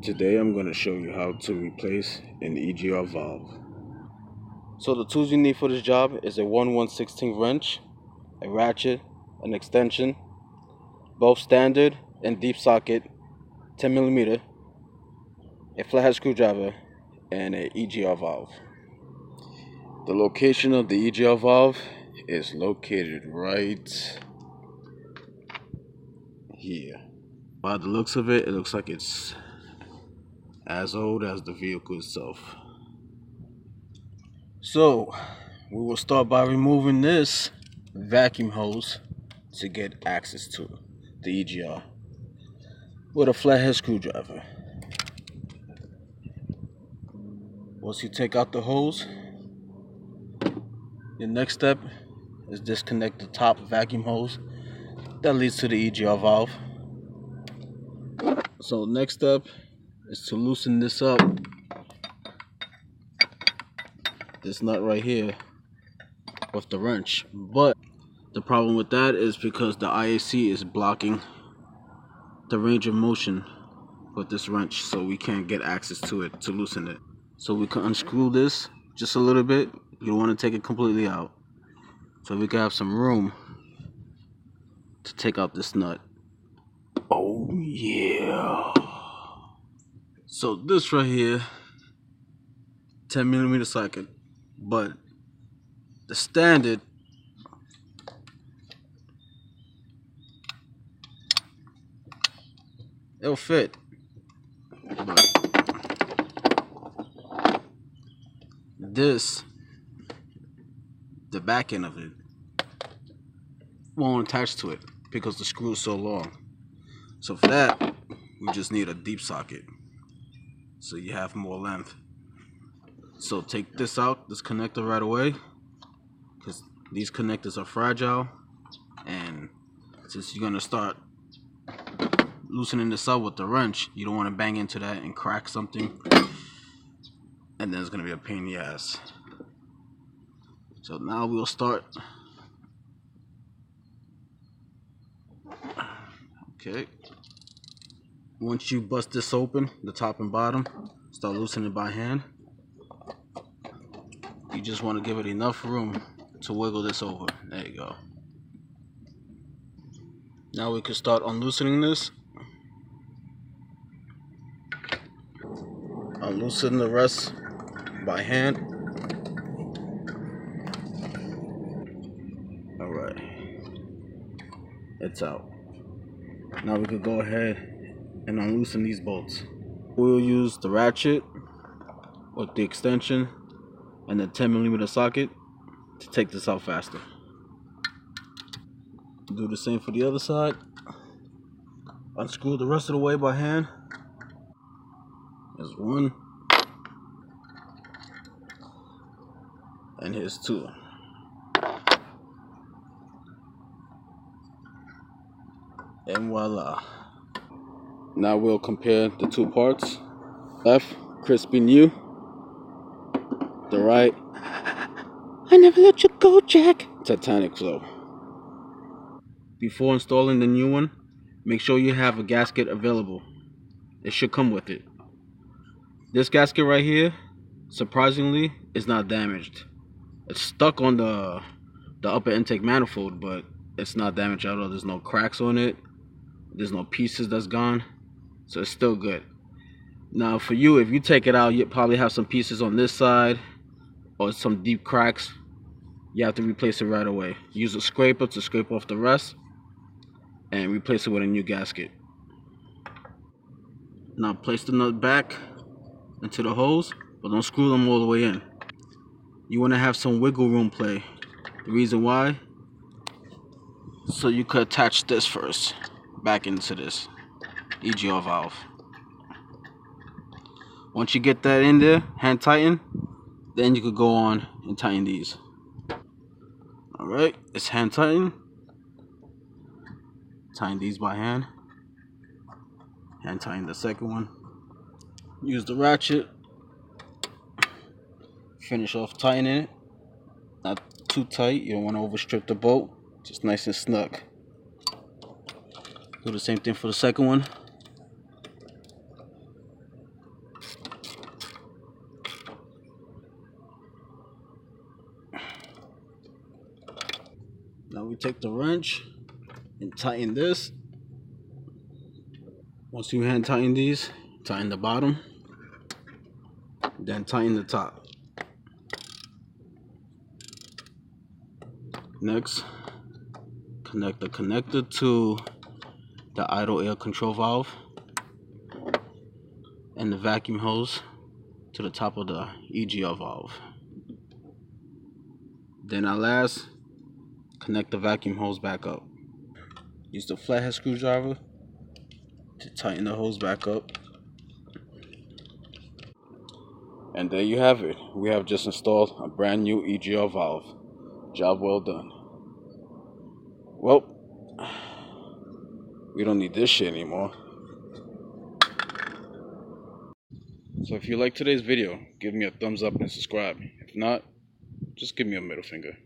Today I'm going to show you how to replace an EGR valve. So the tools you need for this job is a 1/116 wrench, a ratchet, an extension, both standard and deep socket 10mm, a flathead screwdriver, and a EGR valve. The location of the EGR valve is located right here. By the looks of it, it looks like it's as old as the vehicle itself. So we will start by removing this vacuum hose to get access to the EGR with a flathead screwdriver. Once you take out the hose, the next step is disconnect the top vacuum hose that leads to the EGR valve. So next step is to loosen this up, this nut right here, with the wrench. But the problem with that is because the IAC is blocking the range of motion with this wrench, so we can't get access to it to loosen it. So we can unscrew this just a little bit. You don't want to take it completely out, so we can have some room to take out this nut. Oh yeah. So this right here, 10mm socket, but the standard it'll fit, but this, the back end of it, won't attach to it because the screw is so long. So for that, we just need a deep socket, so you have more length. So take this out, this connector right away, because these connectors are fragile, and since you're gonna start loosening this up with the wrench, you don't want to bang into that and crack something, and then it's gonna be a pain in the ass. So now we'll start. Okay. Once you bust this open, the top and bottom, start loosening it by hand. You just want to give it enough room to wiggle this over. There you go. Now we can start unloosening this. Unloosen the rest by hand. Alright. It's out. Now we could go ahead and unloosen these bolts. We'll use the ratchet with the extension and the 10mm socket to take this out faster. Do the same for the other side. Unscrew the rest of the way by hand. There's one. And here's two. And voila. Now we'll compare the two parts. Left, crispy new. The right, I never let you go, Jack, Titanic flow. Before installing the new one, make sure you have a gasket available. It should come with it. This gasket right here, surprisingly, is not damaged. It's stuck on the upper intake manifold, but it's not damaged at all. There's no cracks on it. There's no pieces that's gone. So it's still good. Now for you, if you take it out, you probably have some pieces on this side or some deep cracks. You have to replace it right away. Use a scraper to scrape off the rest and replace it with a new gasket. Now place the nut back into the hose, but don't screw them all the way in. You want to have some wiggle room play. The reason why, so you could attach this first back into this EGR valve. Once you get that in there, hand tighten, then you could go on and tighten these. Alright, it's hand tighten. Tighten these by hand. Hand tighten the second one. Use the ratchet. Finish off tightening it. Not too tight, you don't want to overstrip the bolt. Just nice and snug. Do the same thing for the second one. take the wrench and tighten this. Once you hand tighten these, tighten the bottom, then tighten the top. Next, connect the connector to the idle air control valve and the vacuum hose to the top of the EGR valve. Then at last, connect the vacuum hose back up. Use the flathead screwdriver to tighten the hose back up. And there you have it. We have just installed a brand new EGR valve. Job well done. Well, we don't need this shit anymore. So if you like today's video, give me a thumbs up and subscribe. If not, just give me a middle finger.